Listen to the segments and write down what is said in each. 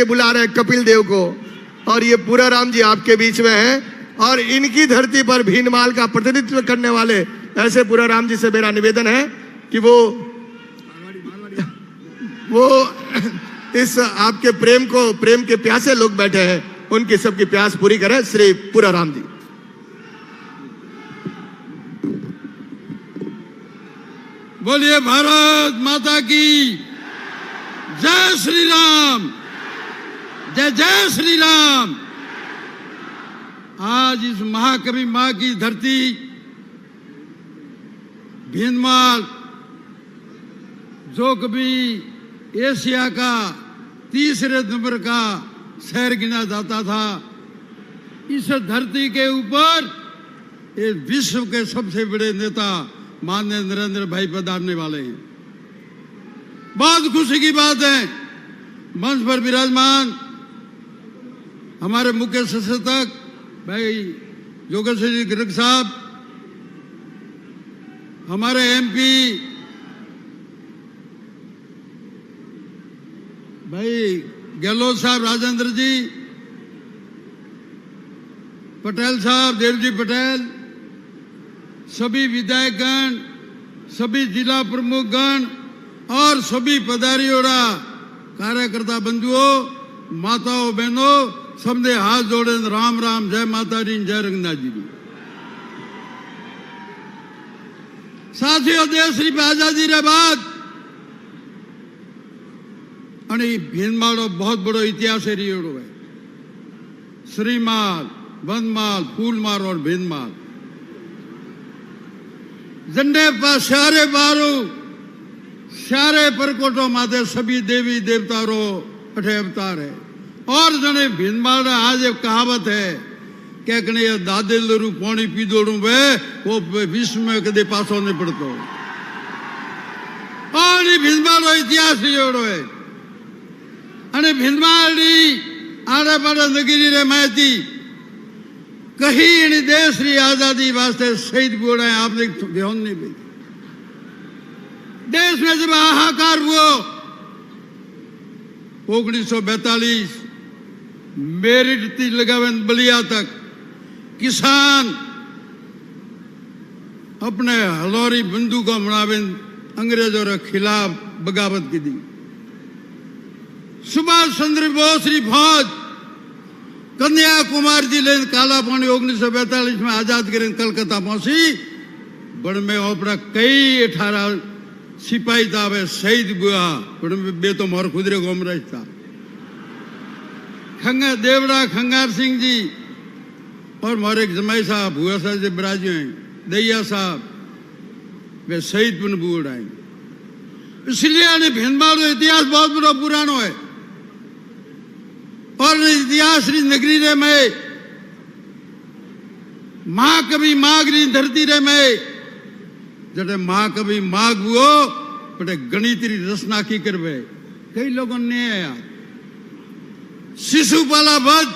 बुला रहे कपिल देव को, और ये पूरा राम जी आपके बीच में हैं, और इनकी धरती पर भीनमाल का प्रतिनिधित्व करने वाले ऐसे पूरा राम जी से मेरा निवेदन है कि वो इस आपके प्रेम के प्यासे लोग बैठे हैं, उनकी सबकी प्यास पूरी करें। श्री पूरा राम जी। बोलिए भारत माता की जय श्री राम, जय जय श्री राम। आज इस महाकवि मां की धरती भीनमाल, जो कभी एशिया का तीसरे नंबर का शहर गिना जाता था, इस धरती के ऊपर ये विश्व के सबसे बड़े नेता माननीय नरेंद्र भाई पधारने वाले हैं। बहुत खुशी की बात है, मंच पर विराजमान हमारे मुख्य सशस्त्रक भाई योगेश्वर जी गर्ग साहब, हमारे एमपी भाई गहलोत साहब, राजेंद्र जी, पटेल साहब, देवजी पटेल, सभी विधायकगण, सभी जिला प्रमुख गण और सभी पधारियोड़ा कार्यकर्ता बंधुओं, माताओं, बहनों, सबने हाथ जोड़े राम राम, जय माता दी, जय रंगनाथ जी। साथियों, देश की आजादी रे बाद भीनमाल बहुत बड़ो इतिहास रियोड़ो है। श्रीमाल, वनमाल, फूलमाल और भीनमाल झंडे पर सारे बारू सारे परकोटों माते सभी देवी देवता रो अठे अवतार है। और जने भीनमाल आज एक कहावत है क्या कने ये दादे लरू पानी पी दोड़ू वे वो विश्व में कदे पासो नहीं पड़तो। और भीनमाल रो इतिहास जोड़ो है। अने भीनमाल आड़े पाड़े नगरी रे मायती कहीं इन देश की आजादी वास्ते शहीद बोड़ा है। आपने ध्यान नहीं दी। देश में जब हाहाकार हुआ 1942 मेरिट थी लगावन बलिया तक किसान अपने हलोरी बंदूकों मनावे अंग्रेजों के खिलाफ बगावत की दी। सुभाष चंद्र बोस की फौज कन्याकुमारी जी लेन काला पानी 1942 में आजाद करें कलकत्ता पहुंची। बड़ में अपना कई 18 सिपाही था वे शहीद हुआ। बड़ में बे तो मोर खुदरे गोमराज था। खंगा देवड़ा खंगार सिंह जी और मोरे एक जमाई साहब भुआ साहब जी बराजी हैं, दैया साहब, वे शहीद पुन बुड़ाए। इसलिए भीनमाल इतिहास बहुत बड़ा पुरानो है। और इतिहास री नगरी रे में महाकवि माघ री धरती रे में जटे महाकवि माघ हुओ बटे गणित री रचना की करवे कई लोगों ने आया। शिशुपाला भट्ट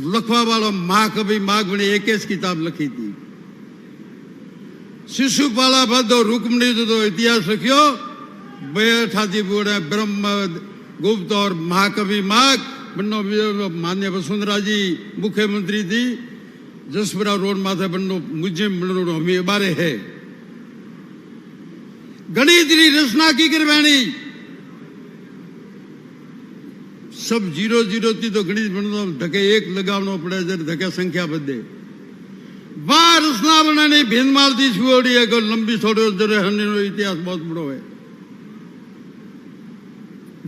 लखवा वालो महाकवि माघ ने एक किताब लिखी थी। शिशुपाला भट्ट और रुक्मणी जो इतिहास लिखियो बैठा थी बोले ब्रह्म गुप्त और महाकवि माघ बन्नो मान्य वसुंधरा जी मुख्यमंत्री थी। जसपुरा रोड माथे बन्नो मुझे बनोड़ो हमें बारे है। गणित री रचना की करवानी सब 0 थी तो गणित बनो धके 1 लगावनो पड़े जर धके संख्या बदे। वाह रचना बनानी भीनमाल दी छुड़ी है को लंबी छोड़ो जरे हने इतिहास बहुत बड़ो है।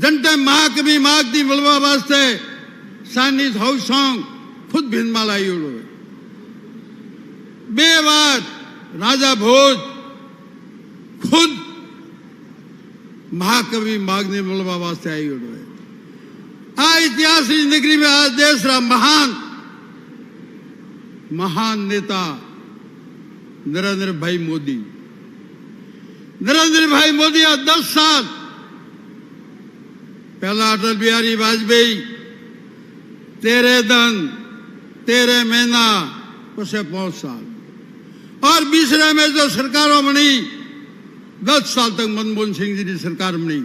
जनते महाकवि माघ दी मलवा वास्ते सानिस हाउस सॉन्ग खुद भीनमाल आई उड़ो है। बेवार राजा भोज खुद महाकवि माघ दी मलवा वास्ते आई उड़ो है। आ इतिहास की नगरी में आज देश रा महान नेता नरेंद्र भाई मोदी। नरेंद्र भाई मोदी 10 साल पहला अटल बिहारी वाजपेयी 13 दिन 13 महीना उसे 5 साल और 20 में जो सरकारों बनी 10 साल तक मनमोहन सिंह जी की सरकार बनी।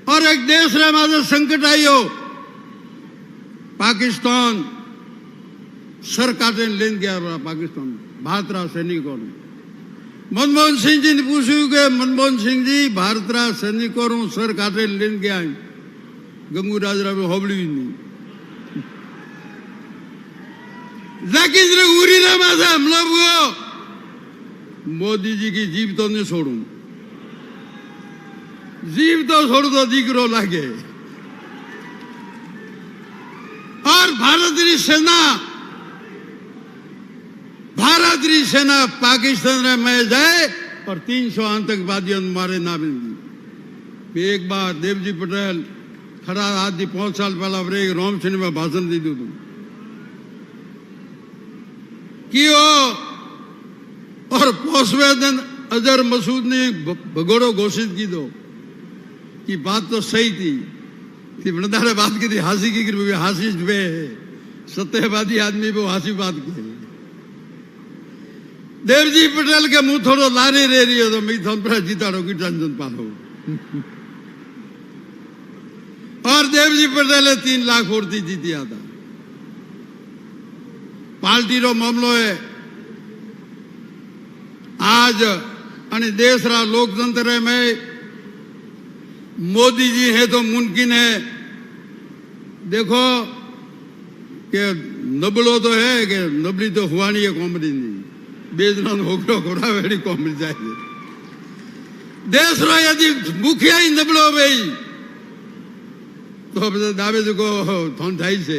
और एक देश रे माथे संकट आयो पाकिस्तान सर काटे लेन गया पाकिस्तान भारतरा सैनिकों ने मनमोहन सिंह जी ने पूछू के मनमोहन सिंह जी भारतरा सैनिकों सर काटे लेन गया गंगू राजरा में होबड़ी नहीं लेकिन उरी रे माथे हमला हुआ मोदी जी की जीव तो नहीं छोड़ू जीव तो छोड़ दो दीकरो लागे और भारतीय सेना पाकिस्तान में जाए और 300 आतंकवादियों मारे ना मिली एक बार देवजी पटेल खड़ा आज 5 साल पहला रोम सिनेमा में भाषण दी दू कि और पोसवे दिन अजहर मसूद ने भगोड़ो घोषित की दो कि बात तो सही थी कि बड़े बात की थी हासी की हासी वे सत्यवादी आदमी वो हासी बात की देवजी पटेल के मुंह थोड़ो लारे रे रही हो तो मैं थोड़ा जीताड़ो की टेंशन पालो और देवजी पटेल 3 लाख वोटी जीती आता पार्टी रो मामलो है आज अने देश रा लोकतंत्र में मोदी जी है तो मुमकिन है देखो कि नबलो तो है कि नबली तो हुआ नहीं है कॉमेडी नहीं बेजना होकरो घोड़ा वेड़ी कॉमेडी चाहिए देश रो यदि मुखिया ही नबलो भाई तो दावे को थोन ठाई से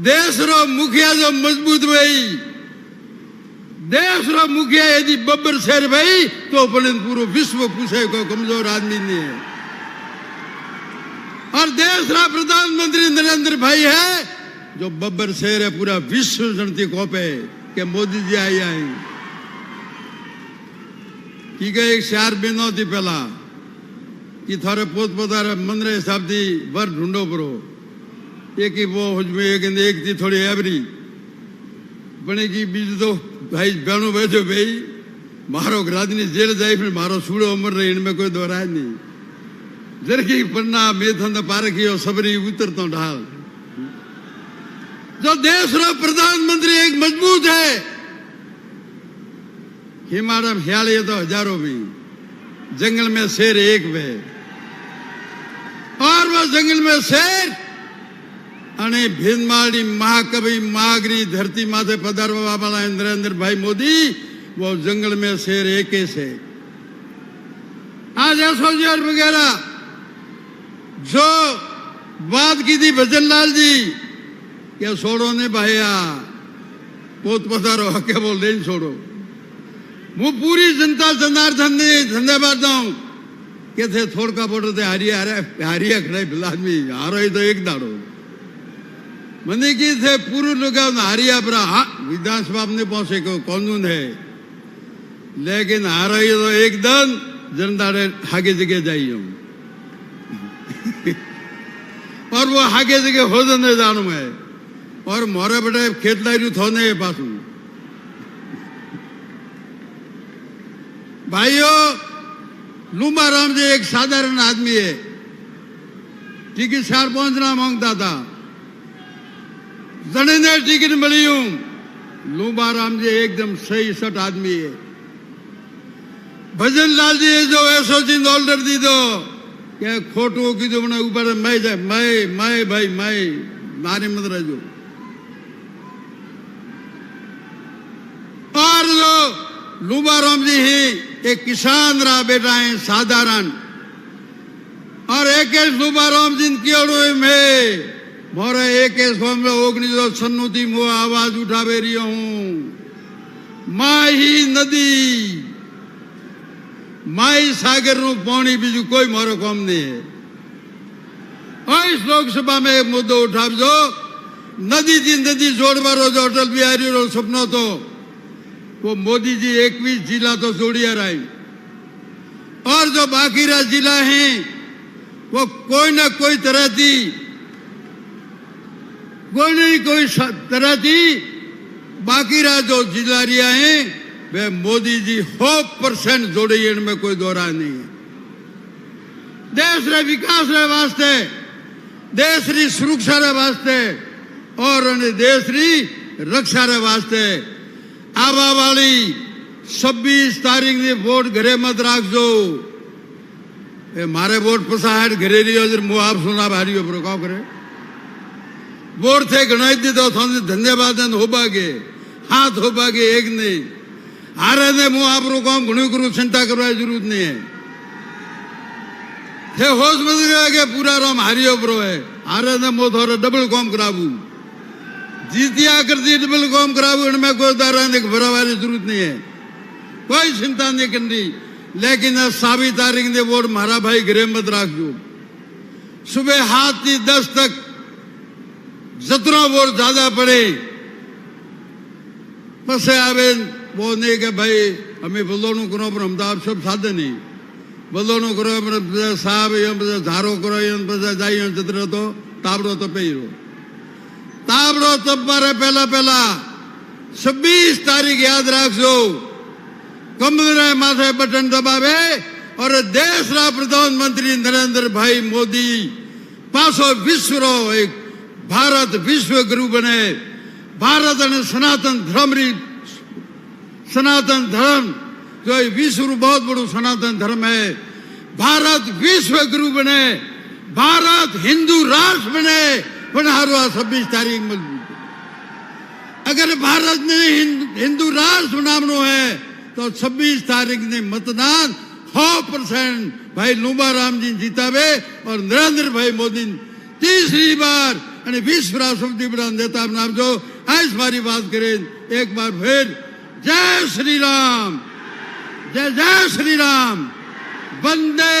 देश रो मुखिया जो मजबूत भाई देश रो मुखिया यदि बब्बर शेर भाई तो अपने पूरा विश्व पूछे को कमजोर आदमी नहीं है और देश रा प्रधानमंत्री नरेंद्र भाई है जो बब्बर शेर है पूरा विश्व जनती कोपे के मोदी जी आई की गए एक शार बिनो थी पहला कि थारे पोत पोतारे मंदरे हिसाब थी वर ढूंढो परो एक ही वो हुजमे एक थी थोड़ी एवरी बने की बीज तो भाई बहनों बैठो भाई मारो राजनी जेल जाए फिर मारो सूड़ो उमर रही इनमें कोई दोहराए नहीं जरकी पन्ना मेथन पारखी और सबरी उतर तो ढाल जो देश रो प्रधानमंत्री एक मजबूत है हिमालय ख्याल तो हजारों भी जंगल में शेर एक वे और वह जंगल में शेर अने भीनमाली महाकवि महागरी धरती माथे पधारवा वाला नरेंद्र भाई मोदी वो जंगल में शेर एक से आज एसोसिएट वगैरह जो बात की थी भजन लाल जी क्या छोड़ो ने भाईया पोत पधारो क्या बोल रहे छोड़ो वो पूरी जनता जनार्दन ने धन्यवाद दूं के थे थोड़का बोटो थे हारिया खड़े बिला आदमी हारो ही तो एक दाड़ो मने की थे पूर्व लोग हारिया पर विधानसभा ने पहुंचे को कानून है लेकिन हारा ही तो एकदम जनता आगे जगह जाइए और वो आगे जगह हो जाने जानू है और मोरे बेटे खेतदारी थोने पासू भाइयों लूमा राम जी एक साधारण आदमी है टिकट 4-5 ना मांगता था जने ने टिकट मिली हूं लूमा राम जी एकदम सही सट आदमी है भजन लाल जी जो ऐसो चीज ऑर्डर दी दो क्या खोटो की जो बना ऊपर मैं जाए मैं भाई मैं नारी मत रहो और जो लूमा राम जी ही एक किसान रहा बेटा है साधारण और एक लूमा राम जी की में मोरे एक मामला 1996 मो आवाज उठावे रही हूं माही नदी माई सागर नु पानी बीजू कोई मारो काम नहीं है और इस लोकसभा में एक मुद्दो उठावजो नदी थी नदी जोड़वारो जो अटल बिहारी रो सपनो तो वो मोदी जी 21 जिला तो जोड़िया रही और जो बाकी रा जिला हैं वो कोई ना कोई तरह थी कोई तरह थी बाकी रा जो जिला रिया हैं वे मोदी जी 100% जोड़े इनमें कोई दोहरा नहीं है देश रे विकास रे वास्ते, देश री सुरक्षा रे वास्ते और देश री रक्षा रे वास्ते आवा वाली 26 तारीख ने वोट घरे मत राखजो। ए मारे वोट पसाहट घरे रही मुँह आप सुना भारी पर क्या करे वोट थे गणाई दी तो धन्यवाद हो बागे हाथ हो बागे एक नहीं हारे ने मुँह आप काम घणु करू चिंता करवा जरूरत नहीं है थे होश मत गया के पूरा राम हारियो प्रो है हारे ने मुँह थोड़ा डबल काम कराबू जीतिया करती डबल काम कराबू इनमें कोई दारा ने भरावारी जरूरत नहीं है कोई चिंता नहीं करनी लेकिन 27 तारीख ने वोट मारा भाई घरे मत राखो सुबह हाथ की 10 तक जतरा वोट ज्यादा पड़े बस आवे वो नहीं के भाई हमें बलोनु करो पर हम तो आप सब साधे नहीं बलोनु करो साहब झारो करो जाइए जतरा तो ताबड़ो तो पे ताबड़ो तब मारे पहला पहला 26 तारीख याद रखो कमल माथे बटन दबावे और देश रा प्रधानमंत्री नरेंद्र भाई मोदी पासो विश्व रो एक भारत विश्व गुरु बने भारत ने सनातन धर्म जो विश्व बहुत बड़ो सनातन धर्म है भारत विश्व गुरु बने भारत हिंदू राष्ट्र बने बनहारो 26 तारीख मजबूत अगर भारत ने हिंदू राष्ट्र बनावनो है तो 26 तारीख ने मतदान 100% भाई लूबा राम जी जीतावे और नरेंद्र भाई मोदी तीसरी बार विश्व राष्ट्रपति बना नेता नाम जो आज हमारी बात करें एक बार फिर जय श्री राम जय जय श्री राम वंदे